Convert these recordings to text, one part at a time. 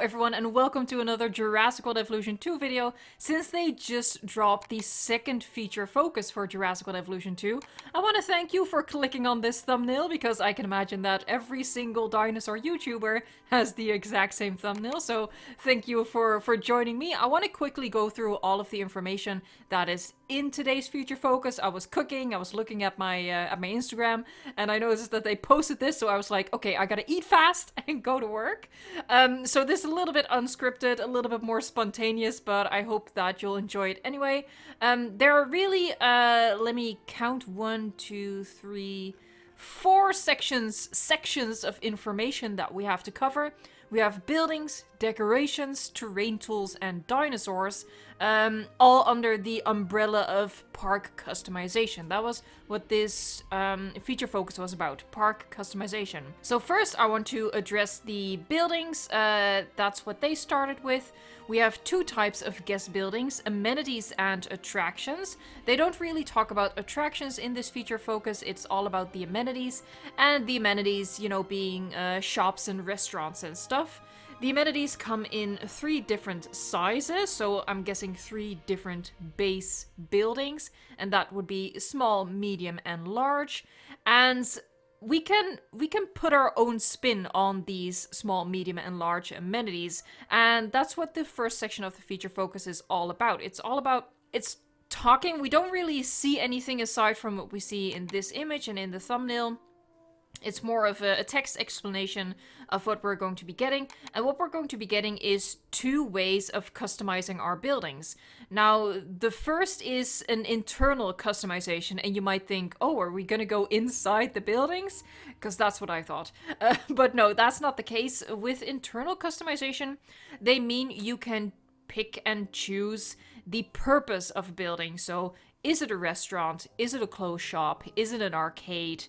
everyone, and welcome to another Jurassic World Evolution 2 video. Since they just dropped the second feature focus for Jurassic World Evolution 2, I want to thank you for clicking on this thumbnail, because I can imagine that every single dinosaur YouTuber has the exact same thumbnail, so thank you for joining me. I want to quickly go through all of the information that is in today's feature focus. I was cooking, I was looking at my Instagram, and I noticed that they posted this, so I was like, okay, I gotta eat fast and go to work. So this is a little bit unscripted, a little bit more spontaneous, but I hope that you'll enjoy it anyway. There are really, let me count, 1, 2, 3, 4 sections of information that we have to cover. We have buildings, decorations, terrain tools, and dinosaurs, all under the umbrella of park customization. That was what this feature focus was about, park customization. So first I want to address the buildings. That's what they started with. We have two types of guest buildings, amenities and attractions. They don't really talk about attractions in this feature focus, it's all about the amenities, and the amenities, you know, being shops and restaurants and stuff. The amenities come in 3 different sizes, so I'm guessing 3 different base buildings, and that would be small, medium, and large. And we can put our own spin on these small, medium, and large amenities, and that's what the first section of the feature focus is all about. It's talking. We don't really see anything aside from what we see in this image and in the thumbnail. It's more of a text explanation of what we're going to be getting. And what we're going to be getting is 2 ways of customizing our buildings. Now, the first is an internal customization. And you might think, oh, are we going to go inside the buildings? Because that's what I thought. But no, that's not the case. With internal customization, they mean you can pick and choose the purpose of a building. So, is it a restaurant? Is it a clothes shop? Is it an arcade?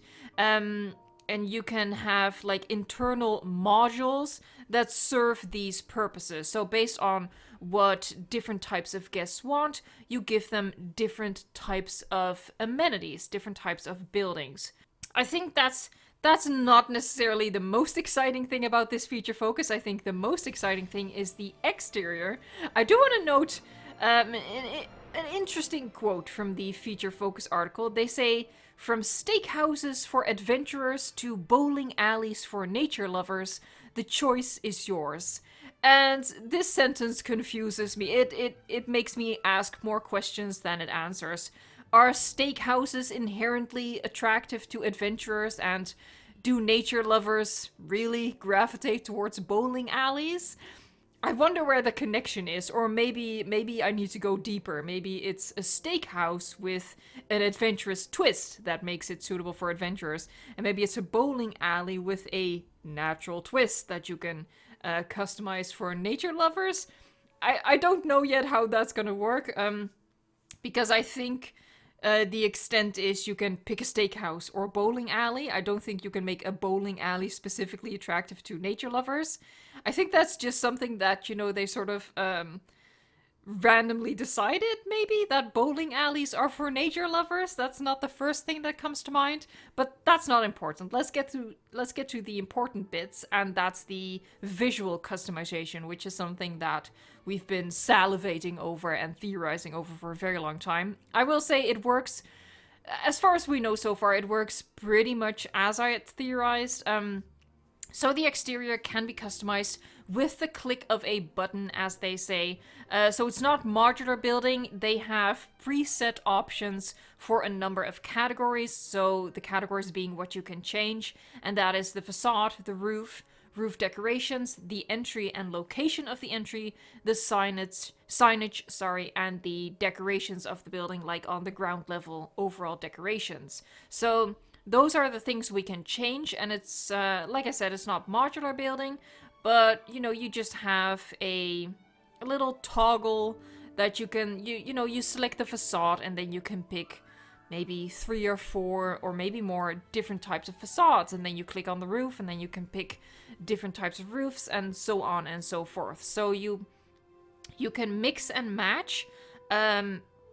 And you can have like internal modules that serve these purposes. So based on what different types of guests want, you give them different types of amenities, different types of buildings. I think that's not necessarily the most exciting thing about this feature focus. I think the most exciting thing is the exterior. I do want to note an interesting quote from the feature focus article. They say, "From steakhouses for adventurers to bowling alleys for nature lovers, the choice is yours." And this sentence confuses me. It makes me ask more questions than it answers. Are steakhouses inherently attractive to adventurers, and do nature lovers really gravitate towards bowling alleys? I wonder where the connection is, or maybe I need to go deeper. Maybe it's a steakhouse with an adventurous twist that makes it suitable for adventurers, and maybe it's a bowling alley with a natural twist that you can customize for nature lovers. I don't know yet how that's gonna work, because I think the extent is you can pick a steakhouse or bowling alley. I don't think you can make a bowling alley specifically attractive to nature lovers. I think that's just something that, you know, they sort of randomly decided, maybe, that bowling alleys are for nature lovers. That's not the first thing that comes to mind, but that's not important. Let's get to the important bits, and that's the visual customization, which is something that we've been salivating over and theorizing over for a very long time. I will say it works, as far as we know so far, it works pretty much as I had theorized. So the exterior can be customized with the click of a button, as they say. So it's not modular building. They have preset options for a number of categories. So the categories being what you can change, and that is the facade, the roof decorations, the entry and location of the entry, the signage, and the decorations of the building, like on the ground level, overall decorations. So those are the things we can change, and it's, like I said, it's not modular building, but, you know, you just have a little toggle that you can, you select the facade, and then you can pick maybe 3 or 4 or maybe more different types of facades, and then you click on the roof, and then you can pick different types of roofs, and so on and so forth. So you can mix and match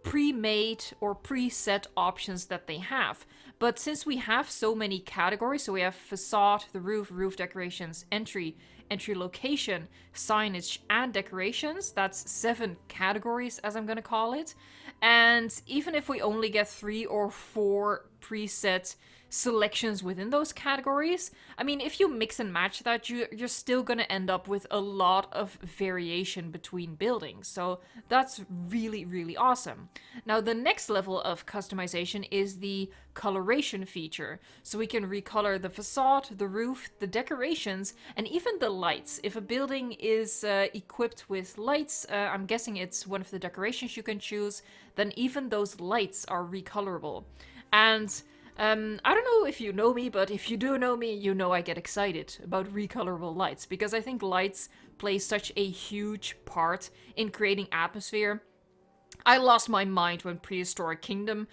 pre-made or preset options that they have. But since we have so many categories, so we have facade, the roof decorations, entry, entry location, signage, and decorations. That's 7 categories, as I'm gonna call it. And even if we only get 3 or 4 preset selections within those categories, I mean, if you mix and match that, you're still gonna end up with a lot of variation between buildings. So that's really, really awesome. Now, the next level of customization is the coloration feature. So we can recolor the facade, the roof, the decorations, and even the lights. If a building is equipped with lights, I'm guessing it's one of the decorations you can choose, then even those lights are recolorable. And I don't know if you know me, but if you do know me, you know I get excited about recolorable lights, because I think lights play such a huge part in creating atmosphere. I lost my mind when Prehistoric Kingdom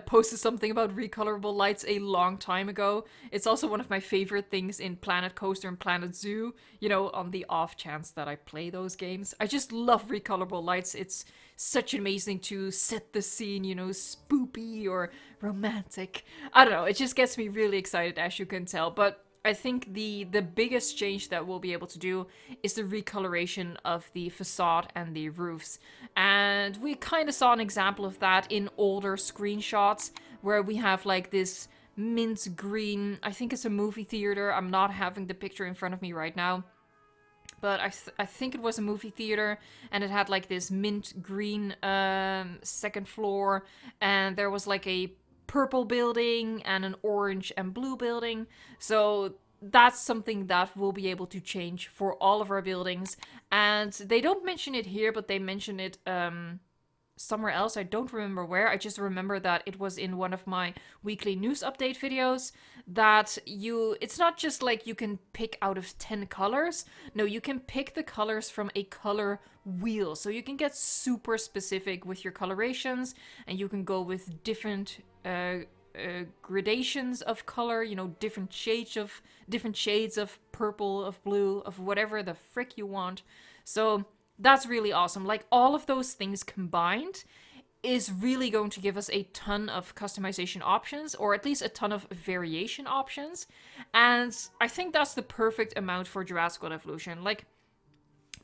posted something about recolorable lights a long time ago. It's also one of my favorite things in Planet Coaster and Planet Zoo, you know, on the off chance that I play those games. I just love recolorable lights. It's such amazing to set the scene, you know, spoopy or romantic. I don't know, it just gets me really excited, as you can tell. But I think the biggest change that we'll be able to do is the recoloration of the facade and the roofs. And we kind of saw an example of that in older screenshots, where we have like this mint green, I think it's a movie theater. I'm not having the picture in front of me right now, but I think it was a movie theater, and it had like this mint green second floor, and there was like a purple building and an orange and blue building. So that's something that we'll be able to change for all of our buildings. And they don't mention it here, but they mention it somewhere else. I don't remember where. I just remember that it was in one of my weekly news update videos, that it's not just like you can pick out of 10 colors. No, you can pick the colors from a color wheel. So you can get super specific with your colorations, and you can go with different gradations of color, you know, different shades of purple, of blue, of whatever the frick you want. So that's really awesome. Like, all of those things combined is really going to give us a ton of customization options, or at least a ton of variation options. And I think that's the perfect amount for Jurassic World Evolution. Like,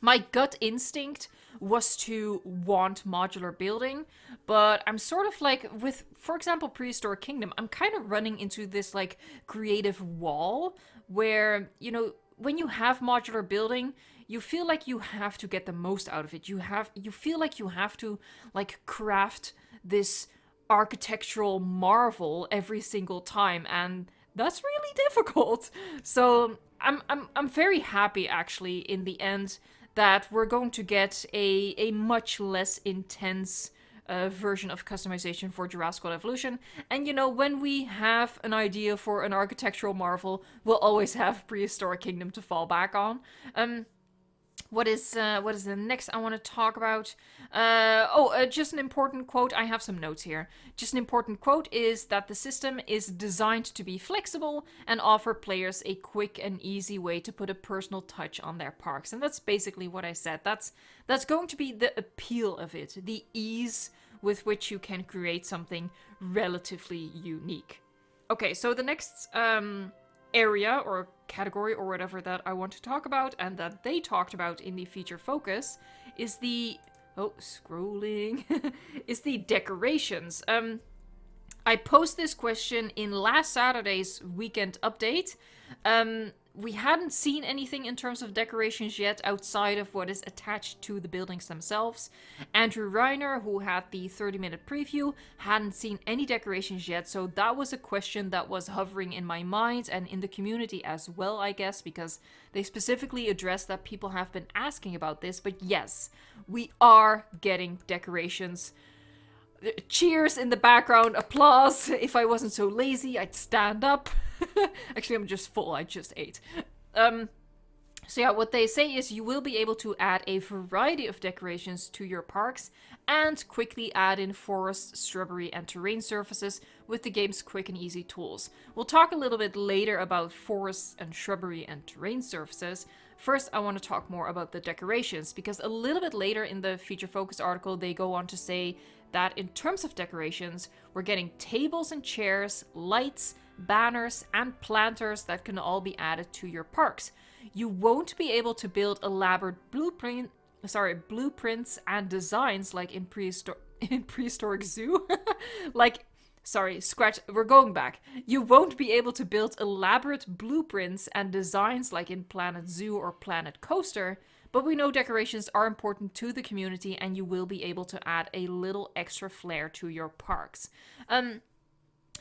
my gut instinct was to want modular building, but I'm sort of like, with, for example, Prehistoric Kingdom, I'm kind of running into this like creative wall where, you know, when you have modular building, you feel like you have to get the most out of it. You feel like you have to like craft this architectural marvel every single time, and that's really difficult. So I'm very happy, actually, in the end, that we're going to get a much less intense version of customization for Jurassic World Evolution. And, you know, when we have an idea for an architectural marvel, we'll always have Prehistoric Kingdom to fall back on. What is the next I want to talk about? Just an important quote. I have some notes here. Just an important quote is that the system is designed to be flexible and offer players a quick and easy way to put a personal touch on their parks. And that's basically what I said. That's going to be the appeal of it, the ease with which you can create something relatively unique. Okay, so the next area or category or whatever that I want to talk about, and that they talked about in the feature focus, is the is the decorations. I posed this question in last Saturday's weekend update. We hadn't seen anything in terms of decorations yet outside of what is attached to the buildings themselves. Andrew Reiner, who had the 30-minute preview, hadn't seen any decorations yet, so that was a question that was hovering in my mind and in the community as well, I guess, because they specifically addressed that people have been asking about this. But yes, we are getting decorations. Cheers in the background, applause. If I wasn't so lazy, I'd stand up. Actually, I'm just full, I just ate. So yeah, what they say is you will be able to add a variety of decorations to your parks and quickly add in forest, shrubbery, and terrain surfaces with the game's quick and easy tools. We'll talk a little bit later about forests and shrubbery and terrain surfaces. First, I want to talk more about the decorations, because a little bit later in the feature focus article, they go on to say that in terms of decorations, we're getting tables and chairs, lights, banners, and planters that can all be added to your parks. You won't be able to build elaborate blueprints and designs like in prehistoric zoo. Like, sorry, scratch, we're going back. You won't be able to build elaborate blueprints and designs like in Planet Zoo or Planet Coaster, but we know decorations are important to the community and you will be able to add a little extra flair to your parks.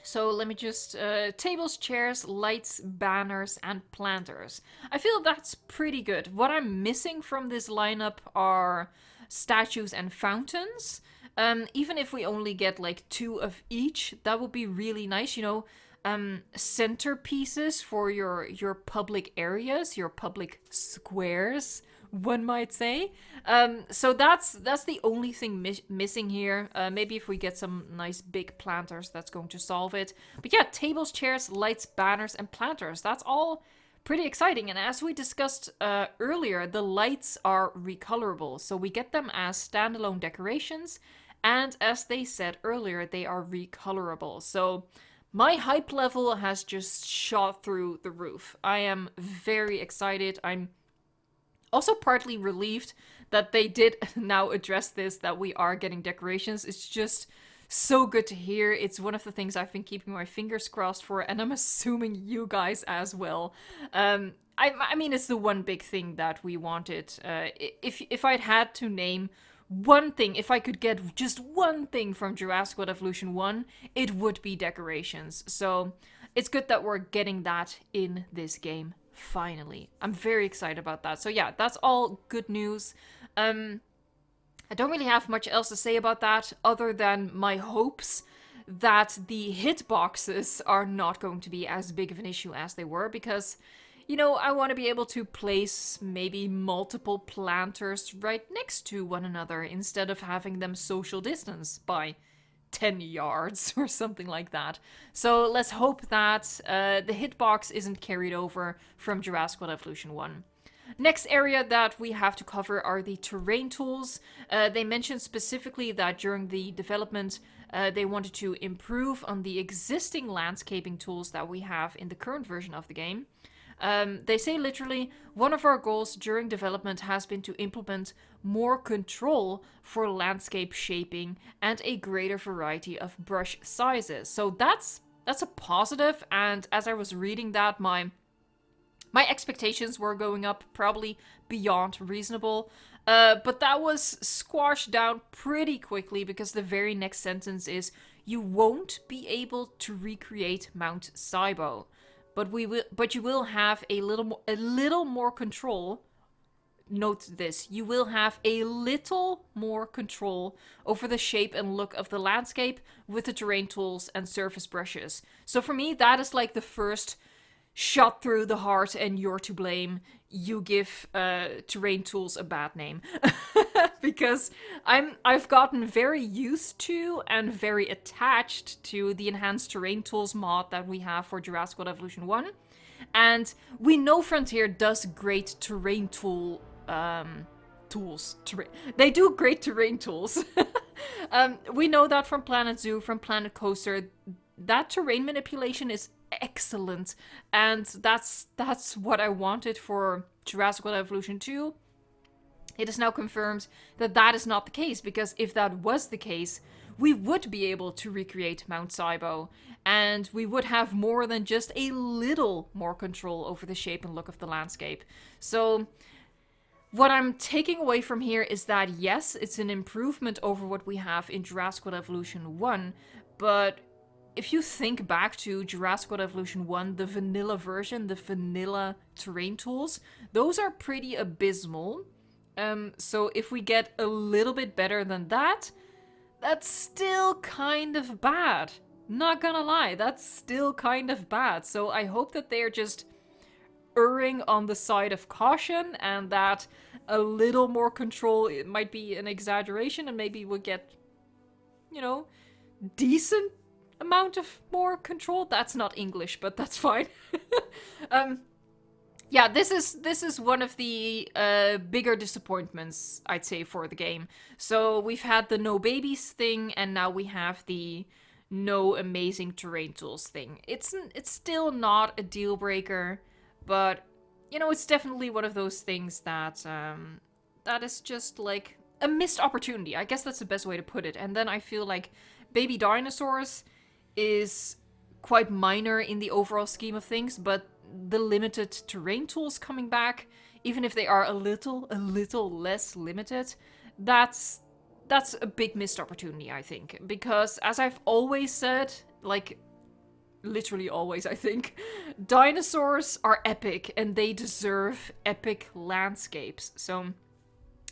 So let me just, tables, chairs, lights, banners, and planters. I feel that's pretty good. What I'm missing from this lineup are statues and fountains. Even if we only get like 2 of each, that would be really nice, you know. Centerpieces for your public areas, your public squares, one might say. So that's the only thing missing here. Maybe if we get some nice big planters, that's going to solve it. But yeah, tables, chairs, lights, banners, and planters. That's all pretty exciting. And as we discussed earlier, the lights are recolorable. So we get them as standalone decorations. And as they said earlier, they are recolorable. So my hype level has just shot through the roof. I am very excited. I'm also partly relieved that they did now address this, that we are getting decorations. It's just so good to hear. It's one of the things I've been keeping my fingers crossed for, and I'm assuming you guys as well. I mean, it's the one big thing that we wanted. If I'd had to name one thing, if I could get just one thing from Jurassic World Evolution 1, it would be decorations. So it's good that we're getting that in this game, finally. I'm very excited about that. So yeah, that's all good news. I don't really have much else to say about that, other than my hopes that the hitboxes are not going to be as big of an issue as they were, because, you know, I want to be able to place maybe multiple planters right next to one another instead of having them social distance by 10 yards or something like that. So let's hope that the hitbox isn't carried over from Jurassic World Evolution 1. Next area that we have to cover are the terrain tools. They mentioned specifically that during the development, they wanted to improve on the existing landscaping tools that we have in the current version of the game. They say literally, one of our goals during development has been to implement more control for landscape shaping and a greater variety of brush sizes. So that's a positive, and as I was reading that, my expectations were going up probably beyond reasonable. But that was squashed down pretty quickly, because the very next sentence is, you won't be able to recreate Mount Saibo. But you will have a little more control. Note this, you will have a little more control over the shape and look of the landscape with the terrain tools and surface brushes. So for me, that is like the first shot through the heart, and you're to blame. You give terrain tools a bad name. Because I've gotten very used to and very attached to the enhanced terrain tools mod that we have for Jurassic World Evolution 1. And we know Frontier does great terrain tools. They do great terrain tools. We know that from Planet Zoo, from Planet Coaster. That terrain manipulation is excellent, and that's what I wanted for Jurassic World Evolution 2. It is now confirmed that that is not the case, because if that was the case, we would be able to recreate Mount Saibo, and we would have more than just a little more control over the shape and look of the landscape. So what I'm taking away from here is that yes, it's an improvement over what we have in Jurassic World Evolution 1, but if you think back to Jurassic World Evolution 1, the vanilla version, the vanilla terrain tools, those are pretty abysmal. So if we get a little bit better than that, that's still kind of bad. Not gonna lie, that's still kind of bad. So I hope that they're just erring on the side of caution, and that a little more control, it might be an exaggeration, and maybe we'll get, you know, decent amount of more control. That's not English, but that's fine. Yeah, this is one of the bigger disappointments, I'd say, for the game. So we've had the no babies thing, and now we have the no amazing terrain tools thing. It's still not a deal breaker, but you know, it's definitely one of those things that that is just like a missed opportunity. I guess that's the best way to put it. And then I feel like baby dinosaurs is quite minor in the overall scheme of things, but the limited terrain tools coming back, even if they are a little less limited, that's a big missed opportunity, I think. Because as I've always said, like literally always, I think, dinosaurs are epic and they deserve epic landscapes. So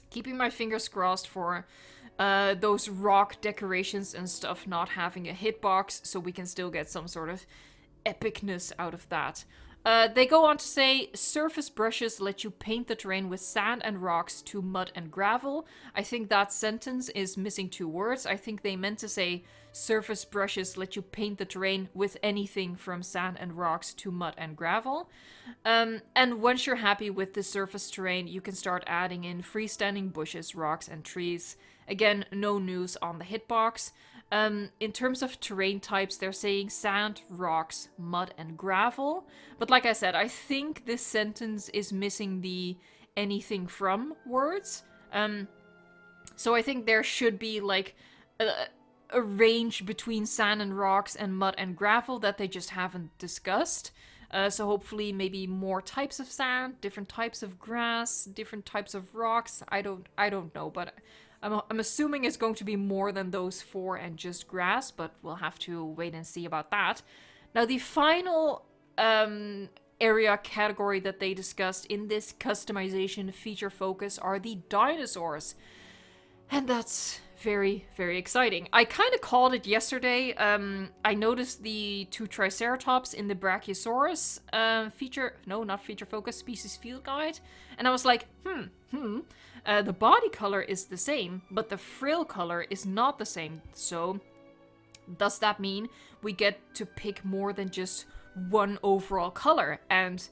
keeping my fingers crossed for those rock decorations and stuff not having a hitbox, so we can still get some sort of epicness out of that. They go on to say, surface brushes let you paint the terrain with sand and rocks to mud and gravel. I think that sentence is missing 2 words. I think they meant to say, surface brushes let you paint the terrain with anything from sand and rocks to mud and gravel. And once you're happy with the surface terrain, you can start adding in freestanding bushes, rocks, and trees. Again, no news on the hitbox. In terms of terrain types, they're saying sand, rocks, mud, and gravel. But like I said, I think this sentence is missing the anything from words. So I think there should be like a range between sand and rocks and mud and gravel that they just haven't discussed. So hopefully maybe more types of sand, different types of grass, different types of rocks. I don't know, but I'm assuming it's going to be more than those 4 and just grass, but we'll have to wait and see about that. Now, the final area category that they discussed in this customization feature focus are the dinosaurs. And that's very, very exciting. I kind of called it yesterday. I noticed the 2 Triceratops in the Brachiosaurus feature focus, species field guide. And I was like, the body color is the same, but the frill color is not the same. So does that mean we get to pick more than just one overall color? And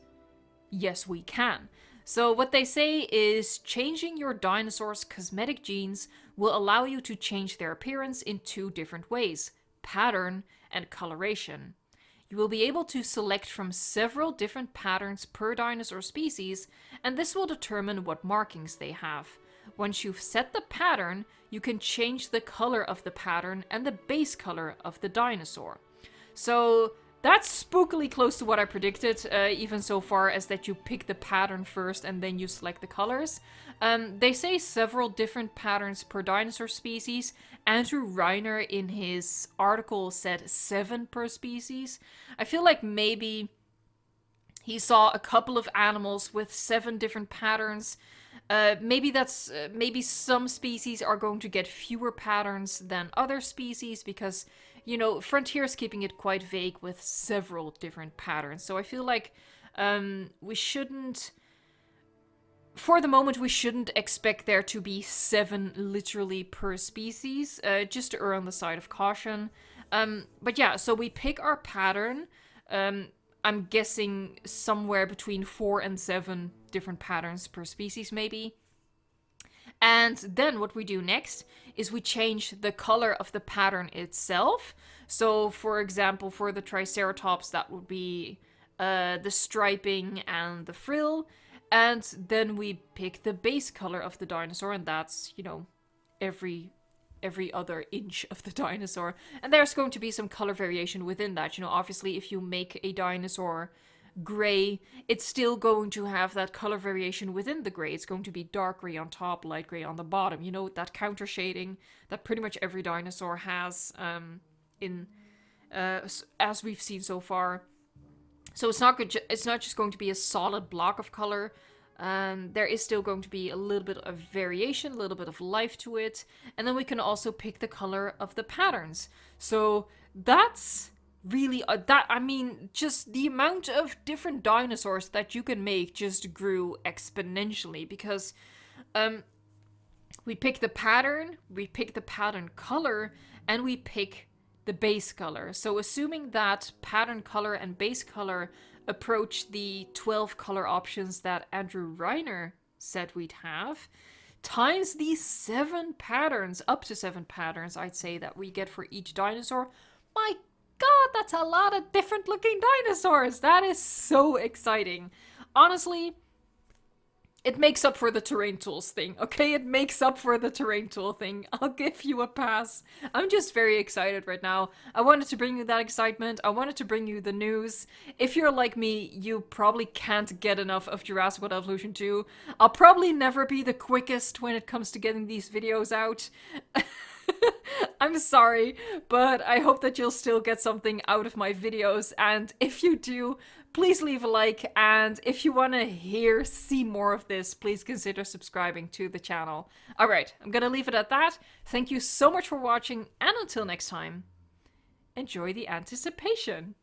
yes, we can. So what they say is changing your dinosaur's cosmetic genes will allow you to change their appearance in 2 different ways: pattern and coloration. You will be able to select from several different patterns per dinosaur species, and this will determine what markings they have. Once you've set the pattern, you can change the color of the pattern and the base color of the dinosaur. So that's spookily close to what I predicted, even so far as that you pick the pattern first and then you select the colors. They say several different patterns per dinosaur species. Andrew Reiner in his article said 7 per species. I feel like maybe he saw a couple of animals with 7 different patterns. Maybe some species are going to get fewer patterns than other species because, you know, Frontier's keeping it quite vague with several different patterns. So I feel like we shouldn't, for the moment, we shouldn't expect there to be 7 literally per species, just to err on the side of caution. But yeah, so we pick our pattern. I'm guessing somewhere between 4 and 7 different patterns per species, maybe. And then what we do next is we change the color of the pattern itself. So, for example, for the Triceratops, that would be the striping and the frill. And then we pick the base color of the dinosaur, and that's, you know, every other inch of the dinosaur. And there's going to be some color variation within that. You know, obviously, if you make a dinosaur gray, it's still going to have that color variation within the gray. It's going to be dark gray on top, light gray on the bottom. You know, that counter shading that pretty much every dinosaur has as we've seen so far. So it's not good. It's not just going to be a solid block of color. There is still going to be a little bit of variation, a little bit of life to it. And then we can also pick the color of the patterns. So that's really, just the amount of different dinosaurs that you can make just grew exponentially. Because we pick the pattern, we pick the pattern color, and we pick the base color. So assuming that pattern color and base color approach the 12 color options that Andrew Reiner said we'd have, times these 7 patterns, up to 7 patterns, I'd say, that we get for each dinosaur. My God, that's a lot of different looking dinosaurs. That is so exciting. honestly, it makes up for the terrain tools thing, okay? It makes up for the terrain tool thing. I'll give you a pass. I'm just very excited right now. I wanted to bring you that excitement. I wanted to bring you the news. If you're like me, you probably can't get enough of Jurassic World Evolution 2. I'll probably never be the quickest when it comes to getting these videos out. I'm sorry, but I hope that you'll still get something out of my videos, and if you do, please leave a like, and if you want to see more of this, please consider subscribing to the channel. Alright, I'm gonna leave it at that. Thank you so much for watching, and until next time, enjoy the anticipation!